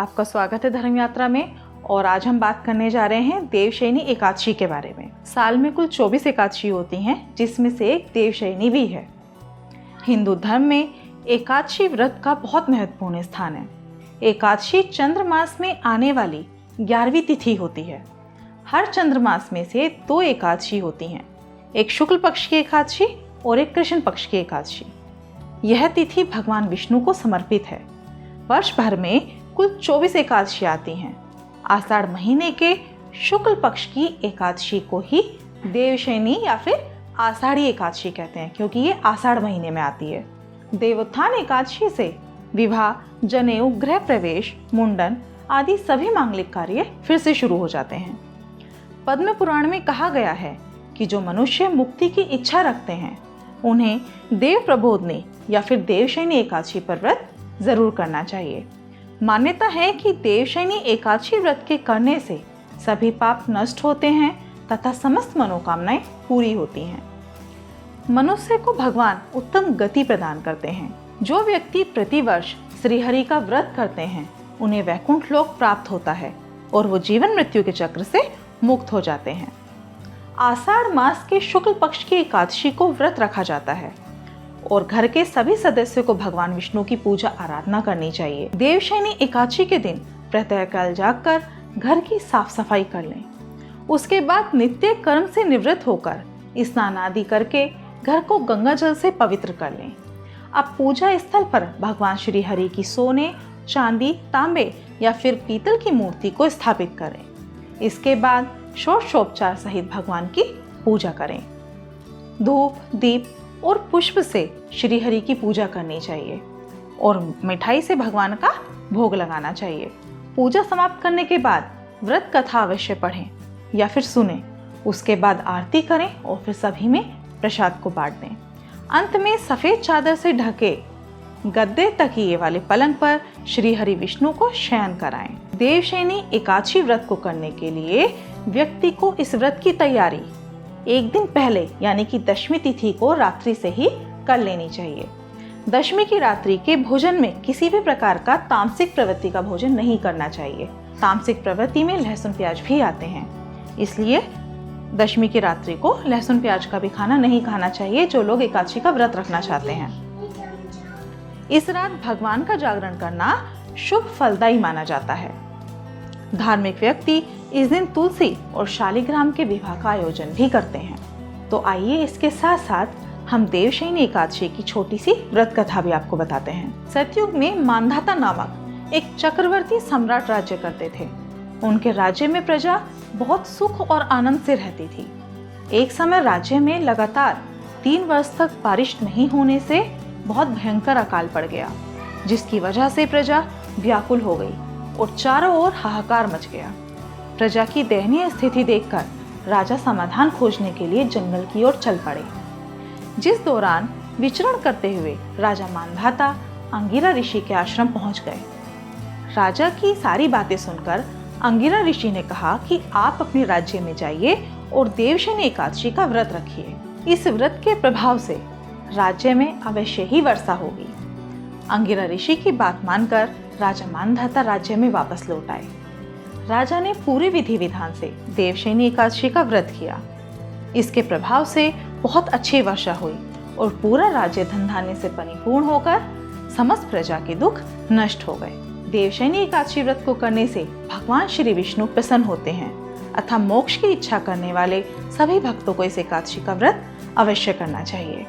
आपका स्वागत है धर्म यात्रा में। और आज हम बात करने जा रहे हैं देवशयनी एकादशी के बारे में। साल में कुल 24 एकादशी होती हैं, जिसमें से एक देवशयनी भी है। हिंदू धर्म में एकादशी व्रत का बहुत महत्वपूर्ण स्थान है। एकादशी चंद्रमास में आने वाली 11वीं तिथि होती है। हर चंद्रमास में से 2 एकादशी होती हैं, एक शुक्ल पक्ष की एकादशी और एक कृष्ण पक्ष की एकादशी। यह तिथि भगवान विष्णु को समर्पित है। वर्ष भर में कुल 24 एकादशी आती हैं। आषाढ़ महीने के शुक्ल पक्ष की एकादशी को ही देवशयनी या फिर आषाढ़ी एकादशी कहते हैं, क्योंकि ये आषाढ़ महीने में आती है। देवोत्थान एकादशी से विवाह, जनेऊ, गृह प्रवेश, मुंडन आदि सभी मांगलिक कार्य फिर से शुरू हो जाते हैं। पद्म पुराण में कहा गया है कि जो मनुष्य मुक्ति की इच्छा रखते हैं उन्हें देव प्रबोधनी या फिर देवशयनी एकादशी पर व्रत जरूर करना चाहिए। मान्यता है कि देवशयनी एकादशी व्रत के करने से सभी पाप नष्ट होते हैं तथा समस्त मनोकामनाएं पूरी होती हैं। मनुष्य को भगवान उत्तम गति प्रदान करते हैं। जो व्यक्ति प्रतिवर्ष श्रीहरि का व्रत करते हैं उन्हें वैकुंठ लोक प्राप्त होता है और वो जीवन मृत्यु के चक्र से मुक्त हो जाते हैं। आषाढ़ मास के शुक्ल पक्ष की एकादशी को व्रत रखा जाता है और घर के सभी सदस्यों को भगवान विष्णु की पूजा आराधना करनी चाहिए। देवशयनी एकादशी के दिन प्रातःकाल जागकर घर की साफ सफाई कर लें। उसके बाद नित्य कर्म से निवृत्त होकर स्नान आदि करके घर को गंगा जल से पवित्र कर लें। अब पूजा स्थल पर भगवान श्री हरि की सोने, चांदी, तांबे या फिर पीतल की मूर्ति को स्थापित करें। इसके बाद षोडशोपचार सहित भगवान की पूजा करें। धूप, दीप और पुष्प से श्री हरि की पूजा करनी चाहिए और मिठाई से भगवान का भोग लगाना चाहिए। पूजा समाप्त करने के बाद व्रत कथा अवश्य पढ़ें या फिर सुनें। उसके बाद आरती करें और फिर सभी में प्रसाद को बांट दें। अंत में सफेद चादर से ढके गद्दे तकिए वाले पलंग पर श्री हरि विष्णु को शयन कराएं। देवशयनी एकादशी व्रत को करने के लिए व्यक्ति को इस व्रत की तैयारी एक दिन पहले यानी कि दशमी तिथि को रात्रि से ही कर लेनी चाहिए। दशमी की रात्रि के भोजन में किसी भी प्रकार का तामसिक प्रवृत्ति का भोजन नहीं करना चाहिए। तामसिक प्रवृत्ति में लहसुन प्याज भी आते हैं, इसलिए दशमी की रात्रि को लहसुन प्याज का भी खाना नहीं खाना चाहिए जो लोग एकादशी का व्रत रखना चाहते हैं। इस रात भगवान का जागरण करना शुभ फलदायी माना जाता है। धार्मिक व्यक्ति इस दिन तुलसी और शालिग्राम के विवाह का आयोजन भी करते हैं। तो आइए इसके साथ साथ हम देवशयनी एकादशी की छोटी सी व्रत कथा भी आपको बताते हैं। सतयुग में मांधाता नामक एक चक्रवर्ती सम्राट राज्य करते थे। उनके राज्य में प्रजा बहुत सुख और आनंद से रहती थी। एक समय राज्य में लगातार 3 वर्ष तक बारिश नहीं होने से बहुत भयंकर अकाल पड़ गया, जिसकी वजह से प्रजा व्याकुल हो गई और चारों ओर हाहाकार मच गया। प्रजा की दयनीय स्थिति देखकर राजा समाधान खोजने के लिए जंगल की ओर चल पड़े। जिस दौरान विचरण करते हुए राजा मांधाता अंगिरा ऋषि के आश्रम पहुंच गए। राजा की सारी बातें सुनकर अंगिरा ऋषि ने कहा कि आप अपने राज्य में जाइए और देवशयनी एकादशी का व्रत रखिए। इस व्रत के प्रभाव से राज्य में अवश्य ही वर्षा होगी। अंगिरा ऋषि की बात मानकर राजा मांधाता राज्य में वापस लौट आए। राजा ने पूरे विधि विधान से देवशयनी एकादशी का व्रत किया। इसके प्रभाव से बहुत अच्छी वर्षा हुई और पूरा राज्य धन धान्य से परिपूर्ण होकर समस्त प्रजा के दुख नष्ट हो गए। देवशयनी एकादशी व्रत को करने से भगवान श्री विष्णु प्रसन्न होते हैं अतः मोक्ष की इच्छा करने वाले सभी भक्तों को इस एकादशी का व्रत अवश्य करना चाहिए।